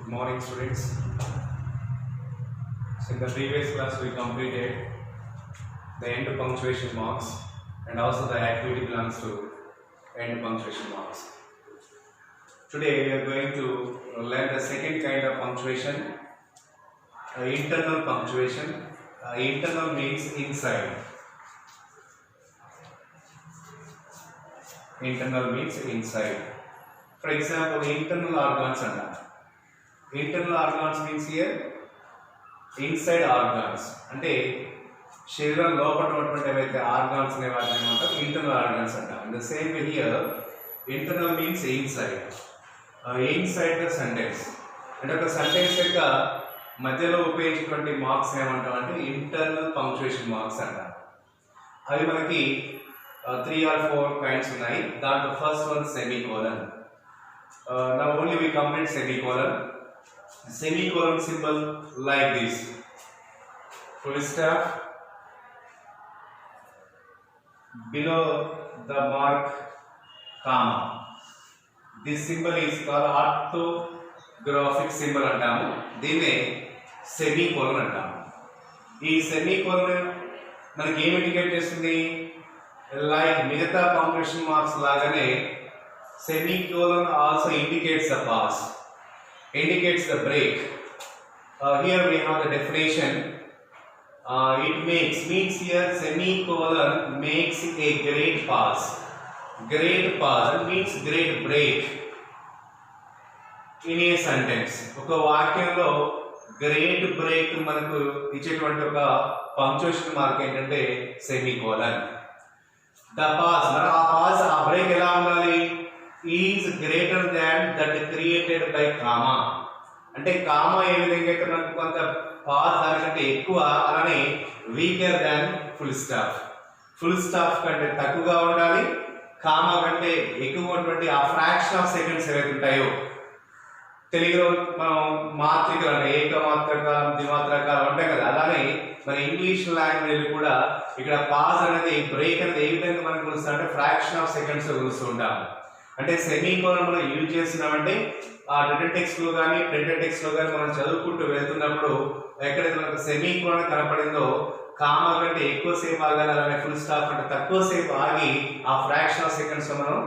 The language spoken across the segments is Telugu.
Good morning, students. So in the previous class we completed the end punctuation marks and also the activity belongs to end punctuation marks. Today we are going to learn the second kind of punctuation, internal punctuation. Internal means inside. Internal means inside. For example, internal organs and internal organs means here inside organs. అంటే శరీరం లోపల ఉన్నటువంటి ఏవైతే ఆర్గాన్స్ అనే వాటిని ఏమంటారు ఇంటర్నల్ ఆర్గాన్స్ అంటాం. In the same way here internal means inside. Inside the sentence అంటే ఒక సెంటెన్స్ యొక్క మధ్యలో ఉపయోగించేటువంటి మార్క్స్ ఏమంటాం అంటే ఇంటర్నల్ పంక్చుయేషన్ మార్క్స్ అంటాం. అవి మనకి 3 or 4 kinds ఉన్నాయి. దాంట్లో first one semicolon. Now only we complete semicolon. Semicolon symbol like this. Full stop. Below the mark, comma. This symbol is called orthographic symbol అంటాము. దీన్నే సెమీకోలన్ అంటాము. ఈ సెమీకోలన్ మనకి ఏం ఇండికేట్ చేస్తుంది? లైక్ మిగతా పంక్చుయేషన్ మార్క్స్ లాగానే semicolon also indicates the pause, indicates the break. Here we have the definition. It means here semicolon makes a great pause. Great pause means great break in a sentence. ఒక వాక్యంలో గ్రేట్ బ్రేక్ మనకు ఇచ్చేటువంటి ఒక పంక్చుయేషన్ మార్క్ ఏంటంటే సెమీకోలన్. ద పాజ్ మరి ఆ పాజ్ ఆ బ్రేక్ ఎలా ఉండాలి? Is greater than that created by comma. అంటే కామా ఏ విధంగా అయితే మనకు కొంత పాజ్ దానికంటే ఎక్కువ, అలానే వీకర్ దాన్ ఫుల్ స్టాప్. ఫుల్ స్టాప్ కంటే తక్కువగా ఉండాలి, కామా కంటే ఎక్కువ ఉన్నటువంటి ఆ ఫ్రాక్షన్ ఆఫ్ సెకండ్స్ ఏవైతే ఉంటాయో తెలుగులో మనం మాత్రికలు అంటే ఏకమాత్రకాలం ద్విమాత్రకాలం ఉంటాయి కదా, అలానే మన ఇంగ్లీష్ లాంగ్వేజ్ కూడా ఇక్కడ పాజ్ అనేది బ్రేక్ అనేది ఏ విధంగా మనకు తెలుస్తుంది అంటే ఫ్రాక్షన్ ఆఫ్ సెకండ్స్ చూస్తూ ఉంటాం. అంటే సెమీకోలన్ మనం యూజ్ చేస్తున్నామంటే ఆ రిటన్ టెక్స్ట్ లో కానీ ప్రింటెడ్ టెక్స్ట్ లో కానీ మనం చదువుకుంటూ వెళ్తున్నప్పుడు ఎక్కడైతే మనకు సెమీకోలన్ కనపడిందో కామా కంటే ఎక్కువ సేపు ఆగాలి, అలానే ఫుల్ స్టాప్ అంటే తక్కువ సేపు ఆగి ఆ ఫ్రాక్షన్ ఆఫ్ సెకండ్స్ మనం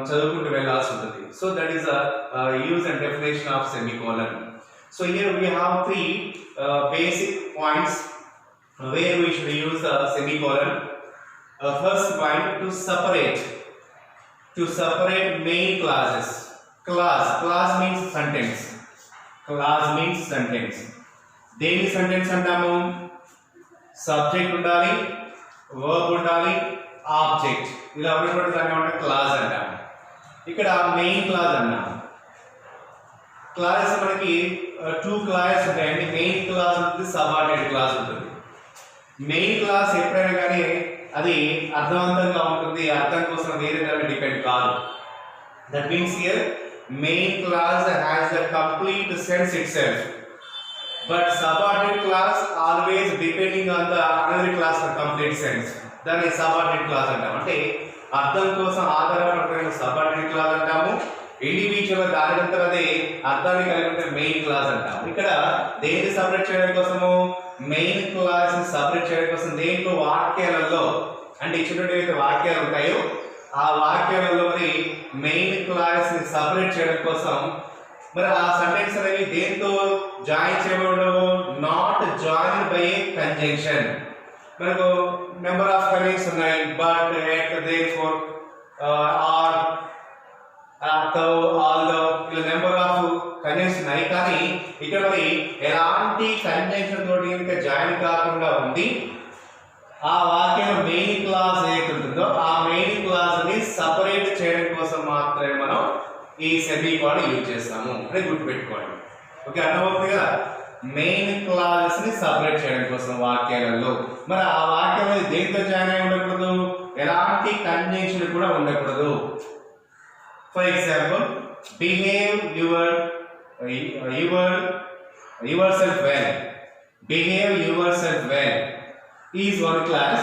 చదువుకుంటూ వెళ్ళాల్సి ఉంటుంది. So that is use and definition of semicolon. So here we have 3 basic points where we should use the semicolon. First point, to separate main clauses. Clause means sentence. Clause means sentence. దేని సెంటెన్స్ అంటాము? సబ్జెక్ట్ ఉండాలి, వర్బ్ ఉండాలి, ఆబ్జెక్ట్ ఇలా ఉన్నటువంటి దాన్ని ఏమంటే క్లాజ్ అంటాము. ఇక్కడ మెయిన్ క్లాజ్ అన్నాము. క్లాజెస్ మనకి 2 క్లాజెస్ ఉంటాయండి. మెయిన్ క్లాజ్ ఉంటుంది, సబార్డినేట్ క్లాజ్ ఉంటుంది. మెయిన్ క్లాస్ ఎప్పుడైనా కానీ అది అర్థవంతంగా ఉంటుంది, అర్థం కోసం వేరే దాని డిపెండ్ కాదు. That means here main class has the complete sense it self, but subordinate class always depending on the another class for complete sense. దాన్ని సబార్డినేట్ క్లాస్ అంటాము. అంటే అర్థం కోసం ఆధారపడిన సబార్డినేట్ క్లాస్ అంటాము. ఇండివిజువల్ దానికంతా అదే అర్థాన్ని కలిగి ఉంటే మెయిన్ క్లాస్ అంటాము. ఇక్కడ దేన్ని సపరేట్ చేయడం కోసము? మెయిన్ క్లాస్ ని సపరేట్ చేయడం కోసం దేంట్లో వాక్యాలలో అంటే ఇచ్చినటువంటి ఏవైతే వాక్యాలు ఉంటాయో ఆ వాక్యాలలో మరి మెయిన్ క్లాస్ ని సపరేట్ చేయడం కోసం మరి ఆ సెంటెన్స్ అనేవి దేంతో జాయిన్ చేయబడవు? Not join by A conjunction. మనకు నెంబర్ ఆఫ్ కనెక్ట్స్ ఉన్నాయి, బట్, ఎట్, దేర్ఫోర్, ఆర్, ఇలా నెంబర్ ఆఫ్ కనెక్ట్స్ ఉన్నాయి. కానీ ఇక్కడ మరి ఎలాంటి కంజంక్షన్ తోటి ఇంకా జాయిన్ కాకుండా ఉంది ఆ వాక్యం మెయిన్ క్లాస్ ఏదైతే ఉంటుందో ఆ మెయిన్ క్లాస్ ని సపరేట్ చేయడం కోసం మాత్రమే మనం ఈ సెమీకోలన్ యూజ్ చేస్తాము. అంటే గుర్తుపెట్టుకోండి. ఓకే, అర్థమవుతుంది కదా? మెయిన్ క్లాసెస్ ని సపరేట్ చేయడం కోసం వాక్యాలలో మరి ఆ వాక్యం దేంతో జాయిన్ అయి ఉండకూడదు? ఎలాంటి కంజంక్షన్ కూడా ఉండకూడదు. For example, behave yourself well. Behave yourself well is one class.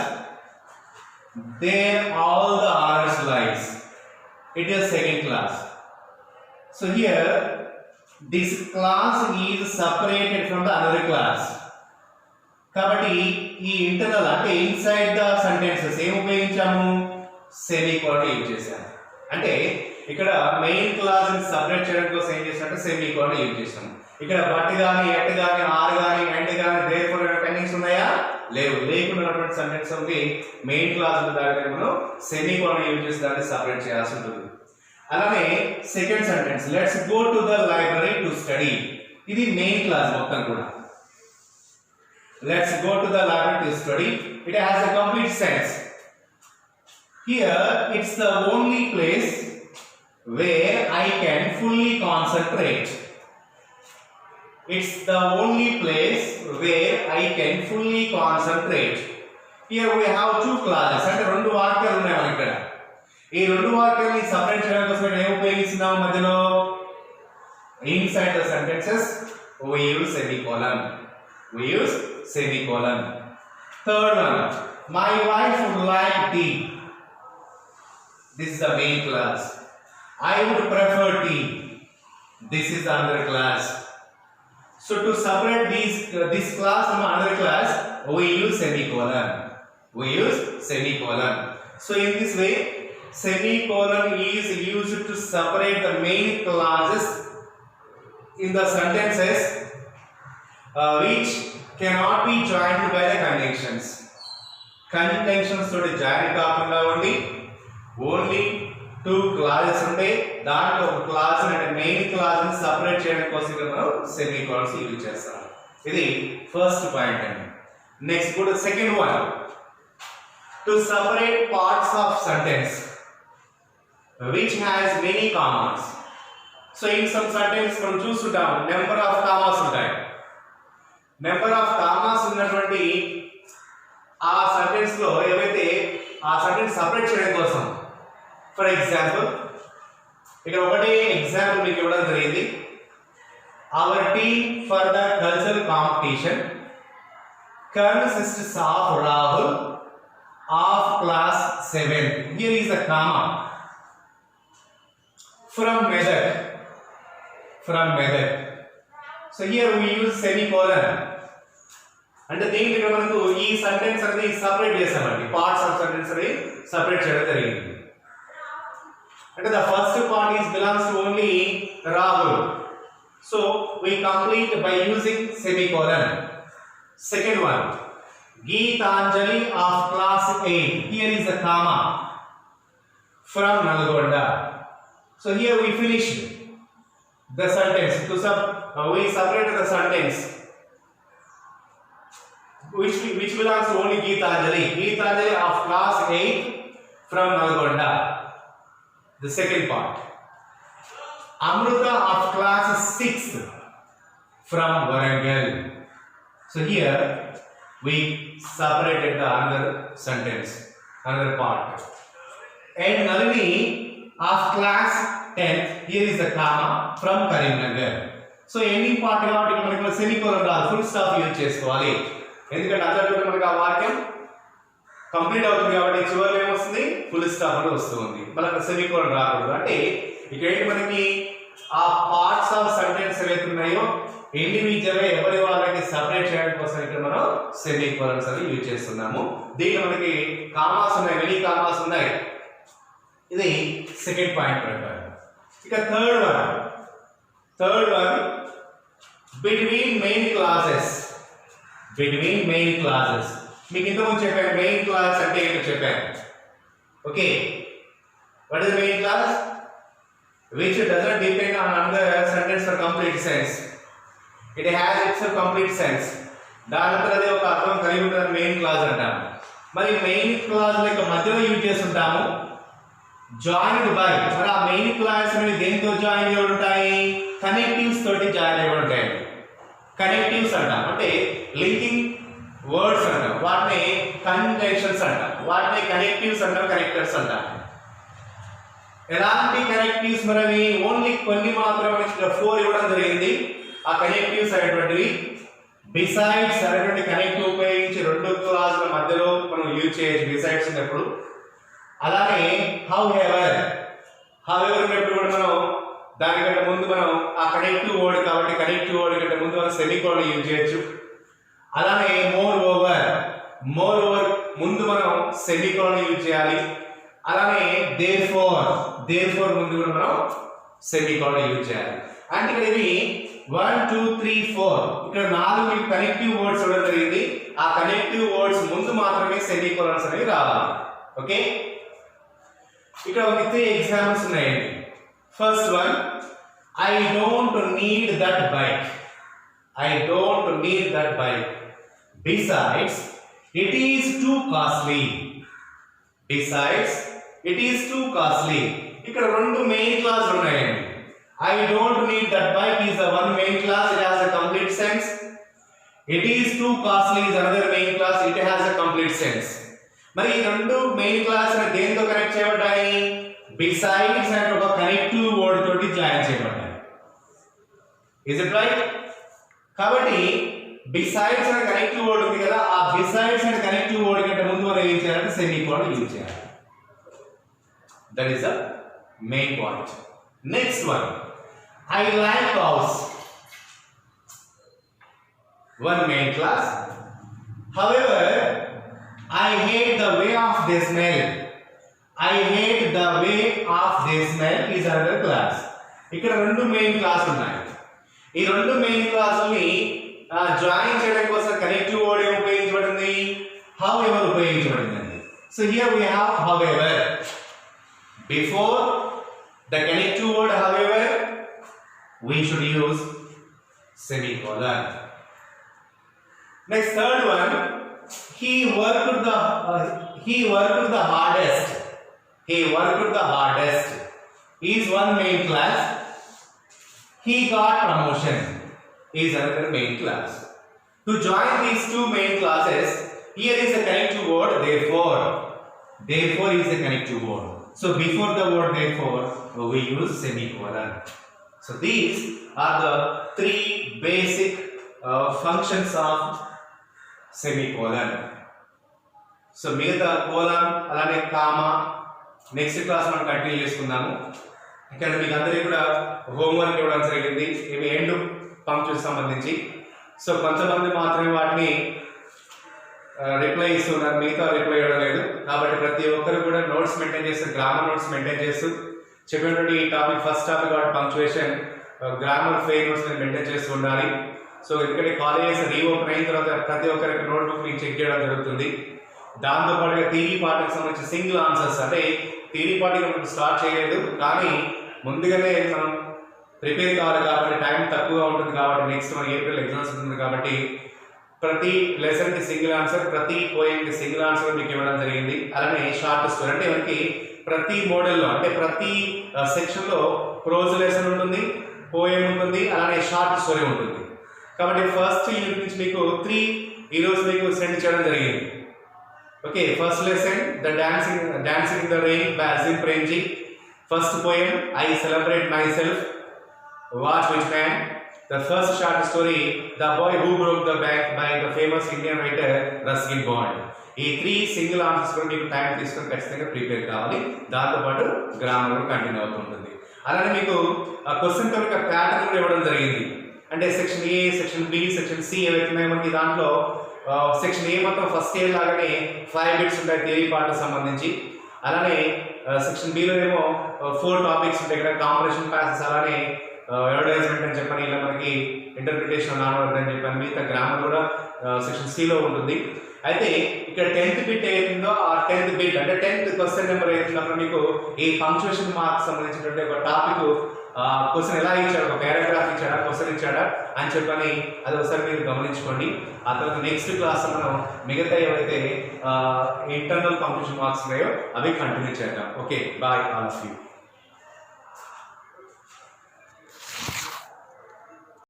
There all the honors lies. It is second class. So here this class is separated from the another class. కాబట్టి ఈ ఇంటర్నల్ అంటే ఇన్సైడ్ ద సెంటెన్సెస్ ఏం ఉపయోగించాము, సెమీకోలన్ యూజ్ చేశాము. అంటే ఇక్కడ మెయిన్ క్లాస్ ని సెపరేట్ చేయడం కోసం ఏం చేశామంటే సెమీకోలన్ యూజ్ చేసాము. ఇక్కడ బట్ గాని ఎట్ గాని ఆర్ గాని అండ్ గాని దేర్ఫోర్ పెండింగ్స్ ఉన్నాయా, లేవు. లేకున్నటువంటి సెంటెన్స్ ఉంది మెయిన్ క్లాస్ లో దాని మనం సెమీకోలన్ యూజ్ చేసి దాన్ని సెపరేట్ చేయాల్సి ఉంటుంది. అలానే second sentence let's go to the library to study, ఇది మెయిన్ క్లాస్ మొత్తం కూడా. Let's go to the library to study. It has a complete sense. Here, it's the only place where I can fully concentrate. It's the only place where I can fully concentrate. Here we have two clauses. అంటే రెండు వాక్యాలు ఉన్నాయి మనకి ఇక్కడ. ఈ రెండు వాక్యాలని సెపరేట్ చేయడం కోసం ఏం ఉపయోగిస్తున్నాం మధ్యలో, inside the sentences we use semicolon. We use semicolon. Third one, my wife would like tea. This is the main class. I would prefer tea. This is the other class. So to separate this class from another class, we use semicolon. We use semicolon. So in this way, semicolon is used to separate the main clauses in the sentences which cannot be joined by the conjunctions. Conjunctions తోటి జాయిన్ కాకుండా ఉండి ఓన్లీ టూ క్లాసెస్ ఉంటాయి, దాంట్లో ఒక క్లాస్ అంటే మెయిన్ క్లాస్ ని సెపరేట్ చేయడం కోసం మనం సెమీకోలన్స్ యూజ్ చేస్తాం. ఇది ఫస్ట్ పాయింట్ అండి. నెక్స్ట్ కూడా second one, to separate parts of sentence which has many commas. So in some sentence మనం చూస్తుంటాం నెంబర్ ఆఫ్ కామాస్ ఉంటాయి. నెంబర్ ఆఫ్ కామాస్ ఉన్నటువంటి ఆ సెంటెన్స్ లో ఏవైతే ఆ సెంటెన్స్ సెపరేట్ చేయడం కోసం, ఫర్ ఎగ్జాంపుల్ ఇక్కడ ఒకటి ఎగ్జాంపుల్ మీకు ఇవ్వడం జరిగింది. Our team for the cultural competition consists of Rahul of class 7. Here is a comma. From Medak. So here we use semicolon. అంటే దీనికి మనకు ఈ సెంటెన్స్ అనేది సెపరేట్ చేసామండి, పార్ట్స్ ఆఫ్ సెంటెన్స్ అనేది సెపరేట్ చేయడం జరిగింది. అంటే the first part is belongs to only Rahul, so we complete by using semicolon. Second one, Geetanjali of class 8. Here is a comma. From Nalgonda. So here we finished the sentence. We separated the sentence which belongs to only Geetanjali. Geetanjali of class 8 from Nalgonda. The second part. Amruta of class 6 from Warangal. So here we separated the another sentence, another part. And Nalini of class 10, here is the comma from Karimnagar. So ending part కాబట్టి మనకి సెమీకోలన్ రాదు, ఫుల్ స్టాప్ యూజ్ చేసుకోవాలి. ఎందుకంటే అదర్లో మనకి ఆ వాక్యం కంప్లీట్ అవుతుంది కాబట్టి చివరిలో ఏమొస్తుంది, ఫుల్ స్టాప్ అని వస్తుంది. మనకు సెమీకోలన్ రాకూడదు. అంటే ఇక్కడ ఏంటి మనకి ఆ పార్ట్స్ ఆఫ్ సెంటెన్స్ ఏవైతే ఉన్నాయో ఇండివిజువల్ గా ఎవరి వాళ్ళకి సెపరేట్ చేయడం కోసం ఇక్కడ మనం సెమీకోలన్స్ అని యూజ్ చేస్తున్నాము. దీంట్లో మనకి కామాస్ ఉన్నాయి, మెనీ కామాస్ ఉన్నాయి. ఇది సెకండ్ పాయింట్ ప్రకారం. ఇక third one between main classes. మీకు ఇంతకుముందు చెప్పాను మెయిన్ క్లాస్ అంటే ఏంటో చెప్పాను. Okay, what is main class? which does not depend on another sentence for complete sense. It has its complete sense. దానంతర అదే ఒక అర్థం కలిగి ఉంటుంది మెయిన్ క్లాస్ అంటాము. మరి మెయిన్ క్లాస్ లైక్ మధ్యలో యూజ్ చేస్తుంటాము జాయిన్డ్ బై. మరి ఆ మెయిన్ క్లాస్ అనేవి దేంతో జాయిన్ అయి ఉంటాయి? కనెక్టివ్స్ తోటి జాయిన్ అయి ఉంటాయి. కనెక్టివ్స్ అంటాం అంటే లింకింగ్ వర్డ్స్ అంటాం, వాటిని కంజంక్షన్స్ అంటాం, వాటిని కనెక్టివ్స్ అంటాం, కనెక్టర్స్ అంటాం. ఎలాంటి కనెక్టివ్స్ మనవి ఓన్లీ కొన్ని మాత్రమే 4 ఇవ్వడం జరిగింది. ఆ కనెక్టివ్స్ అనేటువంటివి బిసైడ్స్ అనేటువంటి కనెక్టివ్ ఉపయోగించి రెండు క్లాసుల మధ్యలో మనం యూజ్ చేయొచ్చు బిసైడ్స్ ఉన్నప్పుడు. అలానే హౌ ఎవర్ ఉన్నప్పుడు కూడా మనం దానికంటే ముందు మనం ఆ కనెక్టివ్ వర్డ్ కాబట్టి కనెక్టివ్ వర్డ్ కంటే ముందు మనం సెమీకోలన్ యూజ్ చేయొచ్చు. అలానే మోర్ ఓవర్ ముందు మనం సెమీకోలన్ యూజ్ చేయాలి. అలానే దేర్ఫోర్ ముందు కూడా మనం సెమీకోలన్ యూజ్ చేయాలి. అంటే ఇక్కడ ఇవి 1 2 3 4 ఇక్కడ 4 మీకు కనెక్టివ్ వర్డ్స్ ఉండడం జరిగింది. ఆ కనెక్టివ్ వర్డ్స్ ముందు మాత్రమే సెమీకోలన్స్ అనేవి రావాలి. ఓకే, ఇక్కడ ఒక 3 ఎగ్జాంపుల్స్ ఉన్నాయండి. First one, I don't need that bike. Besides, it is too costly. ఇక్కడ రెండు మెయిన్ క్లాస్ ఉన్నాయండి. I don't need that bike is the one main class, it has a complete sense. It is too costly is another main class, it has a complete sense. మరి ఈ రెండు మెయిన్ క్లాస్ దేంతో కనెక్ట్ చేయబడ్డాయి? బిసైడ్స్ అనే ఒక కనెక్టివ్ వర్డ్ తోటి జాయిన్ చేయబడ్డాయి. Is it right? కాబట్టి బిసైడ్స్ అనే కనెక్టివ్ వర్డ్ ఉంది కదా, ఆ బిసైడ్స్ అనే కనెక్టివ్ వర్డ్ కంటే ముందు మనం ఏం చేయాలంటే సెమీకోలన్ యూజ్ చేయాలి. That is the main point. Next one, I like cows. One main class. However, I hate the way of they smell. Is another class. ఇక్కడ రెండు మెయిన్ క్లాస్ ఉన్నాయి. ఈ రెండు మెయిన్ క్లాసుల్ని జాయిన్ చేయడం కోసం కనెక్టివ్ వర్డ్ ఏం ఉపయోగించబడింది? however ఉపయోగించబడింది. So here we have however. Before the connective word however, we should use semicolon. Next, third one, he worked the hardest is one main class. He got promotion is another main class. To join these two main classes, here is the connective word therefore is the connective word. So before the word therefore we use semicolon. So these are the three basic functions of semicolon. So మిగతా కోలన్ అలానే కామా నెక్స్ట్ క్లాస్ మనం కంటిన్యూ చేసుకుందాము. ఇక్కడ మీకు అందరికీ కూడా హోంవర్క్ ఇవ్వడం జరిగింది ఇవి ఎండ్ పంక్చువల్స్ సంబంధించి. సో కొంతమంది మాత్రమే వాటిని రిప్లై ఇస్తున్నారు, మిగతా రిప్లై ఇవ్వడం లేదు. కాబట్టి ప్రతి ఒక్కరు కూడా నోట్స్ మెయింటైన్ చేస్తూ, గ్రామర్ నోట్స్ మెయింటైన్ చేస్తూ చెప్పినటువంటి ఈ టాపిక్ ఫస్ట్ టాపిక్ కాబట్టి punctuation grammar fair notes maintain చేస్తూ ఉండాలి. సో ఎందుకంటే కాలేజెస్ రీఓపెన్ అయిన తర్వాత ప్రతి ఒక్కరికి నోట్బుక్ మీకు చెక్ చేయడం జరుగుతుంది. దాంతోపాటుగా థియరీ పార్ట్కి సంబంధించి సింగిల్ ఆన్సర్స్, అంటే థియరీ పార్ట్కి మనం స్టార్ట్ చేయలేదు కానీ ముందుగానే మనం ప్రిపేర్ కావాలి కాబట్టి టైం తక్కువగా ఉంటుంది కాబట్టి నెక్స్ట్ మన ఏప్రిల్ ఎగ్జామ్స్ ఉంటుంది కాబట్టి ప్రతి లెసన్కి సింగిల్ ఆన్సర్, ప్రతి పోయంకి సింగిల్ ఆన్సర్ మీకు ఇవ్వడం జరిగింది. అలానే షార్ట్ స్టోరీ అంటే మనకి ప్రతి మోడల్లో అంటే ప్రతి సెక్షన్లో ప్రోజ్ లెసన్ ఉంటుంది, పోయం ఉంటుంది, అలానే షార్ట్ స్టోరీ ఉంటుంది. కాబట్టి ఫస్ట్ యూనిట్ నుంచి మీకు 3 ఈరోజు మీకు సెండ్ చేయడం జరిగింది. Okay, first lesson the dancing in the rain by Azeem Premji. First poem I celebrate my self watch which man. The first short story the boy who broke the bank by the famous Indian writer Ruskin bond. ఈ 3 సింగిల్ ఆన్సర్స్ కూడా మీకు టైం తీసుకొని ఖచ్చితంగా ప్రిపేర్ కావాలి. దాంతోపాటు గ్రామర్ కంటిన్యూ అవుతుంటుంది. అలానే మీకు క్వశ్చన్ కనుక ప్యాటర్న్ కూడా ఇవ్వడం జరిగింది. అంటే section A, section B, section C ఏవైతే ఉన్నాయో మనకి దాంట్లో సెక్షన్ ఏ మొత్తం ఫస్ట్ ఇయర్ లాగానే 5 బిట్స్ ఉంటాయి థియరీ పార్ట్కి సంబంధించి. అలానే సెక్షన్ బిలో ఏమో 4 టాపిక్స్ ఉంటాయి. ఇక్కడ కాంపరేషన్ ప్యాసెస్, అలానే అడ్వర్టైజ్మెంట్ అని చెప్పని, ఇలా మనకి ఇంటర్ప్రిటేషన్ నాన్ వర్డ్ అని చెప్పని, మిగతా గ్రామర్ కూడా సెక్షన్ సిలో ఉంటుంది. అయితే ఇక్కడ 10th బిట్ ఏతుందో ఆ 10th బిట్ అంటే 10th క్వశ్చన్ నెంబర్ ఏతున్నప్పుడు మీకు ఈ పంక్చువేషన్ మార్క్స్ సంబంధించినటువంటి ఒక టాపిక్ క్వశ్చన్ ఎలా ఇచ్చాడు, ఒక పారాగ్రాఫ్ ఇచ్చాడా, క్వశ్చన్ ఇచ్చాడా అని చెప్పని అది ఒకసారి మీరు గమనించుకోండి. ఆ తర్వాత నెక్స్ట్ క్లాస్ మనం మిగతా ఏవైతే ఇంటర్నల్ పంక్చువేషన్ మార్క్స్ ఉన్నాయో అవి కంటిన్యూ చేద్దాం. Okay, bye all of you.